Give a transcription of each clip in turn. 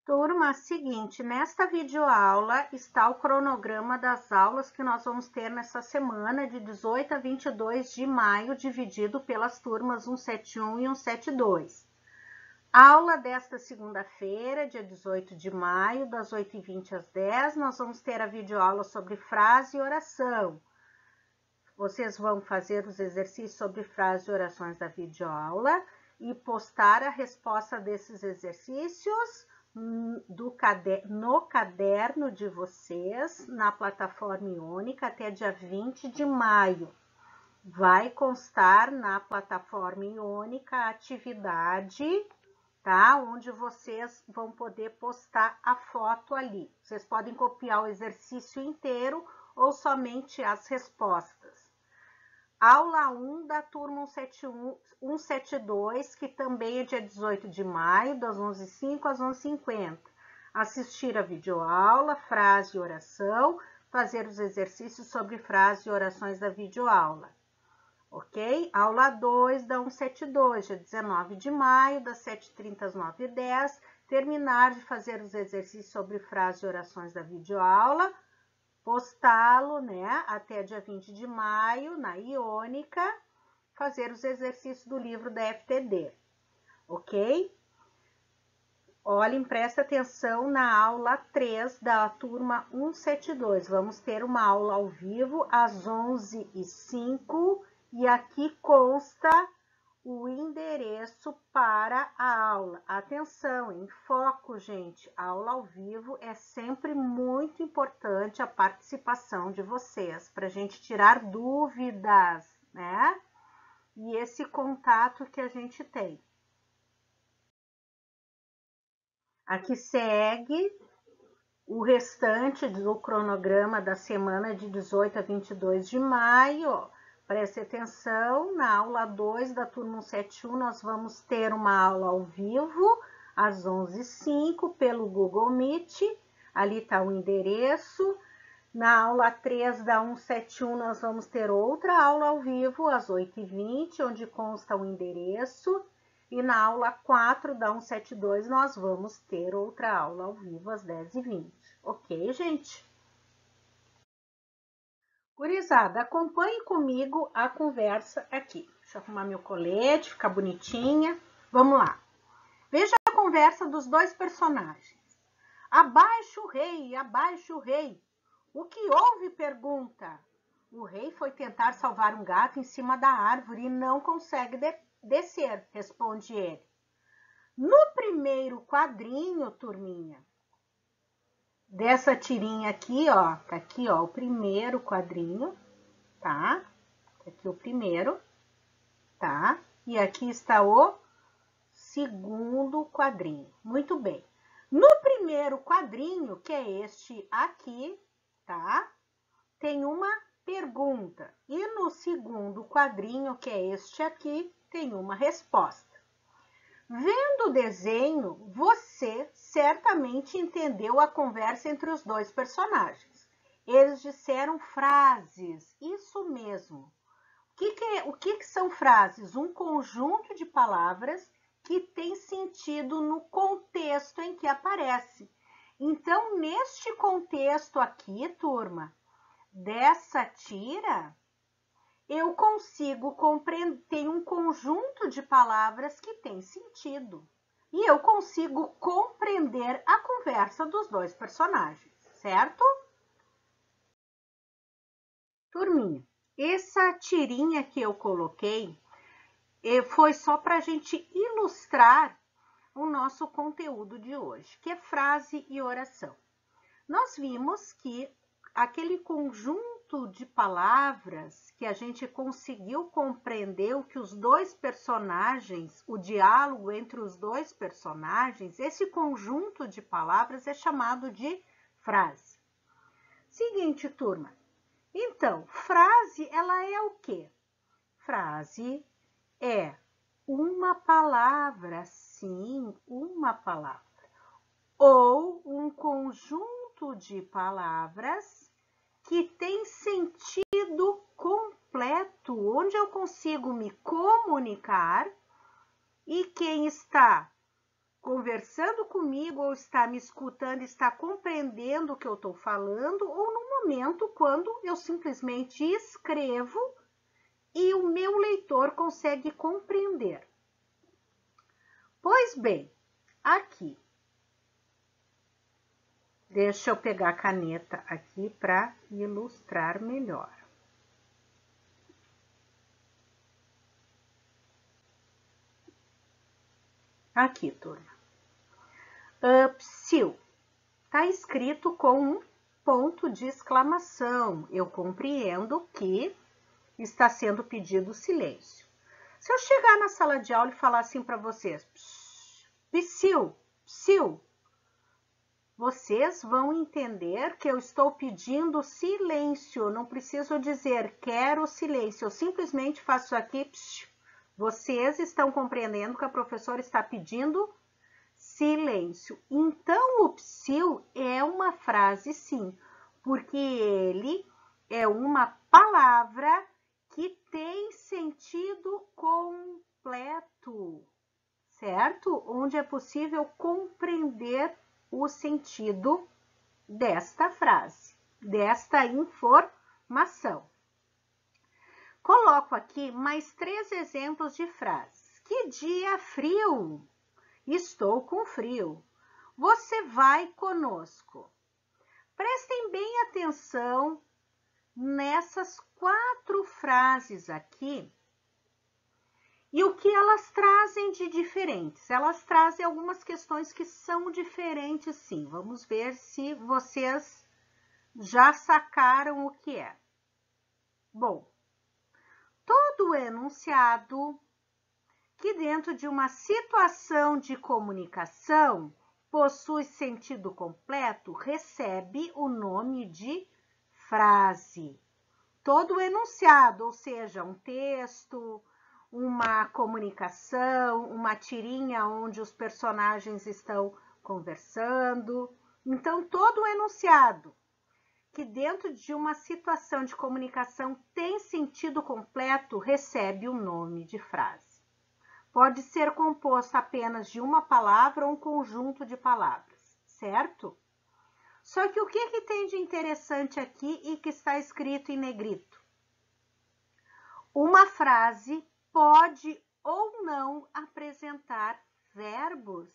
Turma, seguinte, nesta videoaula está o cronograma das aulas que nós vamos ter nessa semana de 18 a 22 de maio, dividido pelas turmas 171 e 172. Aula desta segunda-feira, dia 18 de maio, das 8h20 às 10, nós vamos ter a videoaula sobre frase e oração. Vocês vão fazer os exercícios sobre frase e orações da videoaula e postar a resposta desses exercícios no caderno de vocês, na plataforma Iônica, até dia 20 de maio. Vai constar na plataforma Iônica a atividade, tá? Onde vocês vão poder postar a foto ali. Vocês podem copiar o exercício inteiro ou somente as respostas. Aula 1 da turma 172, que também é dia 18 de maio, das 11h05 às 11h50. Assistir a videoaula, frase e oração, fazer os exercícios sobre frase e orações da videoaula. Ok? Aula 2 da 172, dia 19 de maio, das 7h30 às 9h10. Terminar de fazer os exercícios sobre frase e orações da videoaula. Postá-lo, né, até dia 20 de maio, na Iônica, fazer os exercícios do livro da FTD, ok? Olhem, presta atenção na aula 3 da turma 172. Vamos ter uma aula ao vivo às 11h05 e aqui consta o endereço para a aula. Atenção, em foco, gente. A aula ao vivo é sempre muito importante a participação de vocês, para a gente tirar dúvidas, né? E esse contato que a gente tem. Aqui segue o restante do cronograma da semana de 18 a 22 de maio. Preste atenção, na aula 2 da turma 171, nós vamos ter uma aula ao vivo, às 11h05, pelo Google Meet. Ali está o endereço. Na aula 3 da 171, nós vamos ter outra aula ao vivo, às 8h20, onde consta o endereço. E na aula 4 da 172, nós vamos ter outra aula ao vivo, às 10h20. Ok, gente? Gurizada, acompanhe comigo a conversa aqui. Deixa eu arrumar meu colete, ficar bonitinha. Vamos lá. Veja a conversa dos dois personagens. Abaixo o rei, abaixo o rei. O que houve? Pergunta. O rei foi tentar salvar um gato em cima da árvore e não consegue descer, responde ele. No primeiro quadrinho, turminha, dessa tirinha aqui, ó, tá aqui, ó, o primeiro quadrinho, tá? Tá aqui o primeiro, tá? E aqui está o segundo quadrinho. Muito bem. No primeiro quadrinho, que é este aqui, tá? Tem uma pergunta. E no segundo quadrinho, que é este aqui, tem uma resposta. Vendo o desenho, você certamente entendeu a conversa entre os dois personagens. Eles disseram frases, isso mesmo. O que são frases? Um conjunto de palavras que tem sentido no contexto em que aparece. Então, neste contexto aqui, turma, dessa tira, eu consigo compreender, tem um conjunto de palavras que tem sentido. E eu consigo compreender a conversa dos dois personagens, certo? Turminha, essa tirinha que eu coloquei foi só para a gente ilustrar o nosso conteúdo de hoje, que é frase e oração. Nós vimos que aquele conjunto de palavras que a gente conseguiu compreender o que os dois personagens, o diálogo entre os dois personagens, esse conjunto de palavras é chamado de frase. Seguinte, turma. Então, frase, ela é o quê? Frase é uma palavra, sim, uma palavra, ou um conjunto de palavras que tem sentido completo, onde eu consigo me comunicar e quem está conversando comigo, ou está me escutando, está compreendendo o que eu estou falando, ou no momento quando eu simplesmente escrevo e o meu leitor consegue compreender. Pois bem, aqui, deixa eu pegar a caneta aqui para ilustrar melhor. Aqui, turma. Psiu. Está escrito com um ponto de exclamação. Eu compreendo que está sendo pedido silêncio. Se eu chegar na sala de aula e falar assim para vocês, psiu, psiu, vocês vão entender que eu estou pedindo silêncio. Não preciso dizer quero silêncio. Eu simplesmente faço aqui, psiu. Vocês estão compreendendo que a professora está pedindo silêncio. Então, o psiu é uma frase, sim, porque ele é uma palavra que tem sentido completo, certo? Onde é possível compreender o sentido desta frase, desta informação. Coloco aqui mais 3 exemplos de frases. Que dia frio! Estou com frio. Você vai conosco. Prestem bem atenção nessas 4 frases aqui e o que elas trazem de diferentes. Elas trazem algumas questões que são diferentes, sim. Vamos ver se vocês já sacaram o que é. Bom, todo enunciado que dentro de uma situação de comunicação possui sentido completo, recebe o nome de frase. Todo enunciado, ou seja, um texto, uma comunicação, uma tirinha onde os personagens estão conversando. Então, todo enunciado que dentro de uma situação de comunicação tem sentido completo, recebe o nome de frase. Pode ser composto apenas de uma palavra ou um conjunto de palavras, certo? Só que o que tem de interessante aqui e que está escrito em negrito? Uma frase pode ou não apresentar verbos.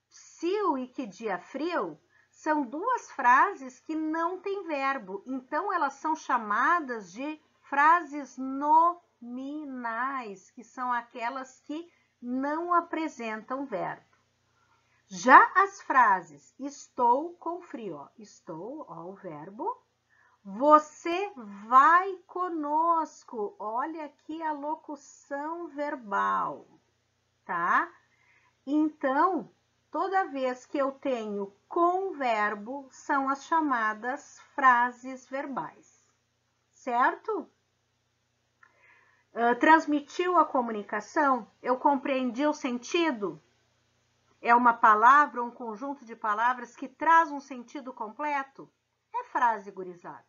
Psiu e que dia frio são 2 frases que não têm verbo, então elas são chamadas de frases nominais, que são aquelas que não apresentam verbo. Já as frases estou com frio, ó, estou, ó, o verbo. Você vai conosco, olha aqui a locução verbal, tá? Então, toda vez que eu tenho com verbo, são as chamadas frases verbais, certo? Transmitiu a comunicação? Eu compreendi o sentido? É uma palavra ou um conjunto de palavras que traz um sentido completo? É frase, gurizada.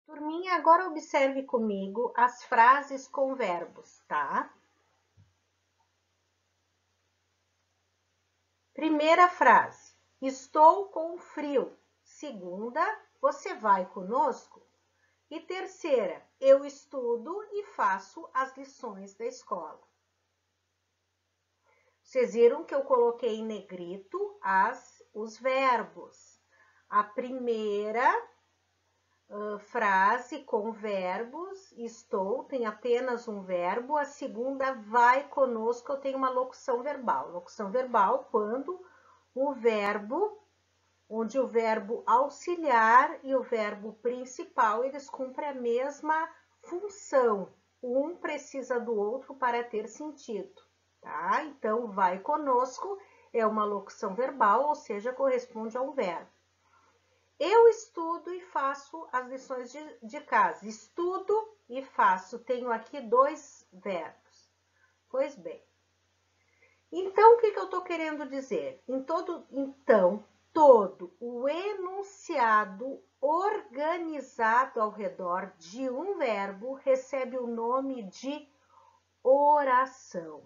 Turminha, agora observe comigo as frases com verbos, tá? Primeira frase, estou com frio. Segunda, você vai conosco? E terceira, eu estudo e faço as lições da escola. Vocês viram que eu coloquei em negrito os verbos. A primeira frase com verbos, estou, tem apenas um verbo. A segunda, vai conosco, eu tenho uma locução verbal. Locução verbal quando o verbo, onde o verbo auxiliar e o verbo principal, eles cumprem a mesma função. Um precisa do outro para ter sentido, tá? Então, vai conosco é uma locução verbal, ou seja, corresponde a um verbo. Eu estudo e faço as lições de casa. Estudo e faço. Tenho aqui 2 verbos. Pois bem. Então, o que eu estou querendo dizer? Todo o enunciado organizado ao redor de um verbo recebe o nome de oração.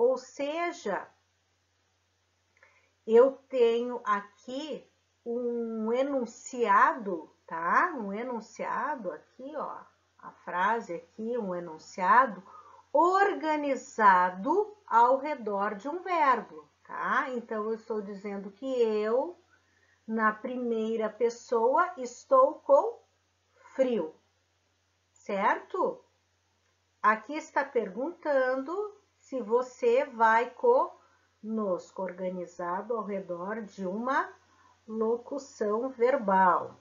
Ou seja, eu tenho aqui um enunciado, tá? Um enunciado aqui, ó, a frase aqui, um enunciado organizado ao redor de um verbo, tá? Então, eu estou dizendo que eu, na primeira pessoa, estou com frio, certo? Aqui está perguntando se você vai conosco, organizado ao redor de uma locução verbal.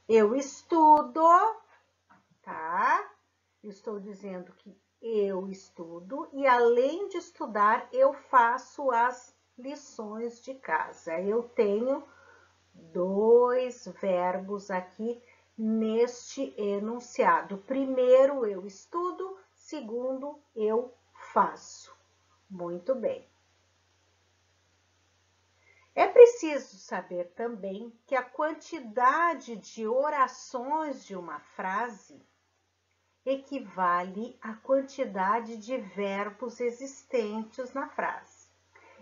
Eu estudo, tá? Estou dizendo que eu estudo e, além de estudar, eu faço as lições de casa. Eu tenho 2 verbos aqui neste enunciado. Primeiro, eu estudo. Segundo, eu faço. Muito bem. É preciso saber também que a quantidade de orações de uma frase equivale à quantidade de verbos existentes na frase.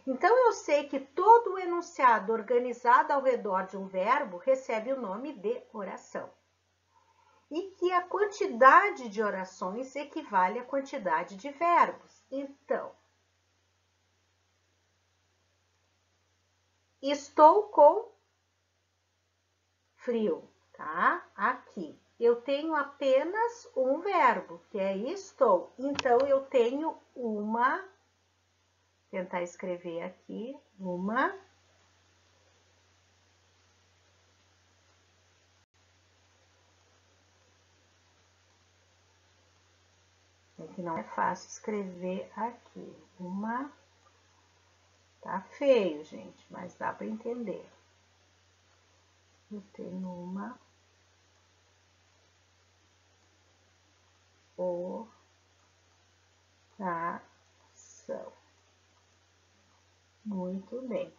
Então, eu sei que todo o enunciado organizado ao redor de um verbo recebe o nome de oração. E que a quantidade de orações equivale à quantidade de verbos. Então, estou com frio, tá? Aqui. Eu tenho apenas um verbo, que é estou. Então, eu tenho uma, tentar escrever aqui, uma é que não é fácil escrever aqui. Uma, tá feio, gente, mas dá para entender. Eu tenho uma oração. Muito bem.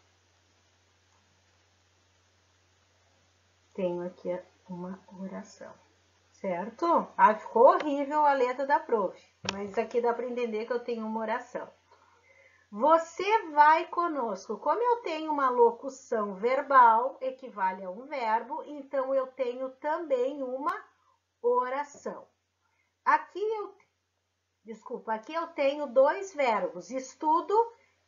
Tenho aqui uma oração, certo? Ah, ficou horrível a letra da prof, mas aqui dá para entender que eu tenho uma oração. Você vai conosco. Como eu tenho uma locução verbal, equivale a um verbo, então eu tenho também uma oração. Aqui eu tenho 2 verbos, estudo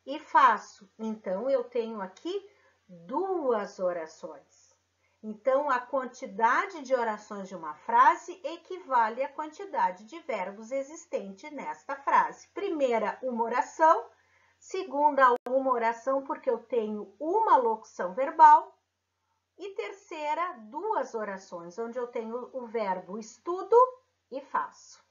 e faço. Então, eu tenho aqui 2 orações. Então, a quantidade de orações de uma frase equivale à quantidade de verbos existente nesta frase. Primeira, uma oração. Segunda, uma oração, porque eu tenho uma locução verbal. E terceira, 2 orações, onde eu tenho o verbo estudo e faço.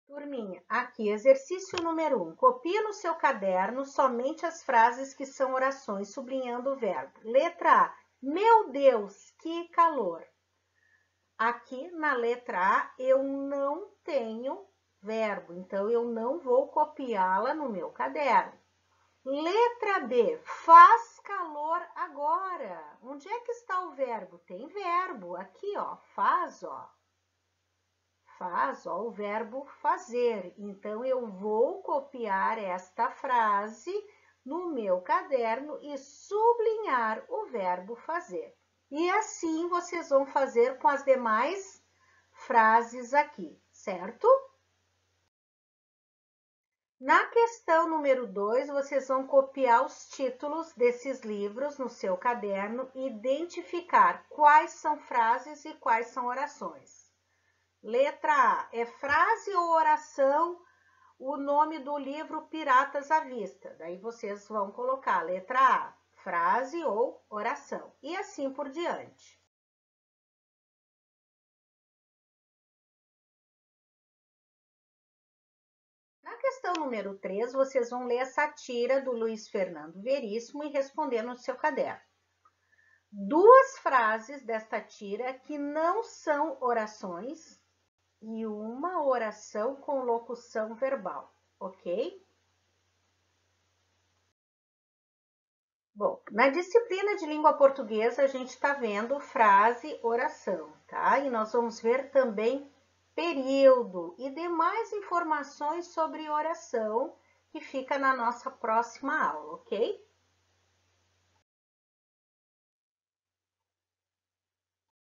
Turminha, aqui, exercício número 1. Copie no seu caderno somente as frases que são orações, sublinhando o verbo. Letra A. Meu Deus, que calor. Aqui na letra A, eu não tenho verbo, então eu não vou copiá-la no meu caderno. Letra B. Faz calor agora. Onde é que está o verbo? Tem verbo. Aqui, ó, faz, ó. Faz, ó, o verbo fazer. Então, eu vou copiar esta frase no meu caderno e sublinhar o verbo fazer. E assim vocês vão fazer com as demais frases aqui, certo? Na questão número 2, vocês vão copiar os títulos desses livros no seu caderno e identificar quais são frases e quais são orações. Letra A, é frase ou oração o nome do livro Piratas à Vista? Daí vocês vão colocar letra A, frase ou oração, e assim por diante. Na questão número 3, vocês vão ler a sátira do Luiz Fernando Veríssimo e responder no seu caderno. 2 frases desta tira que não são orações e uma oração com locução verbal, ok? Bom, na disciplina de língua portuguesa, a gente está vendo frase, oração, tá? E nós vamos ver também período e demais informações sobre oração que fica na nossa próxima aula, ok?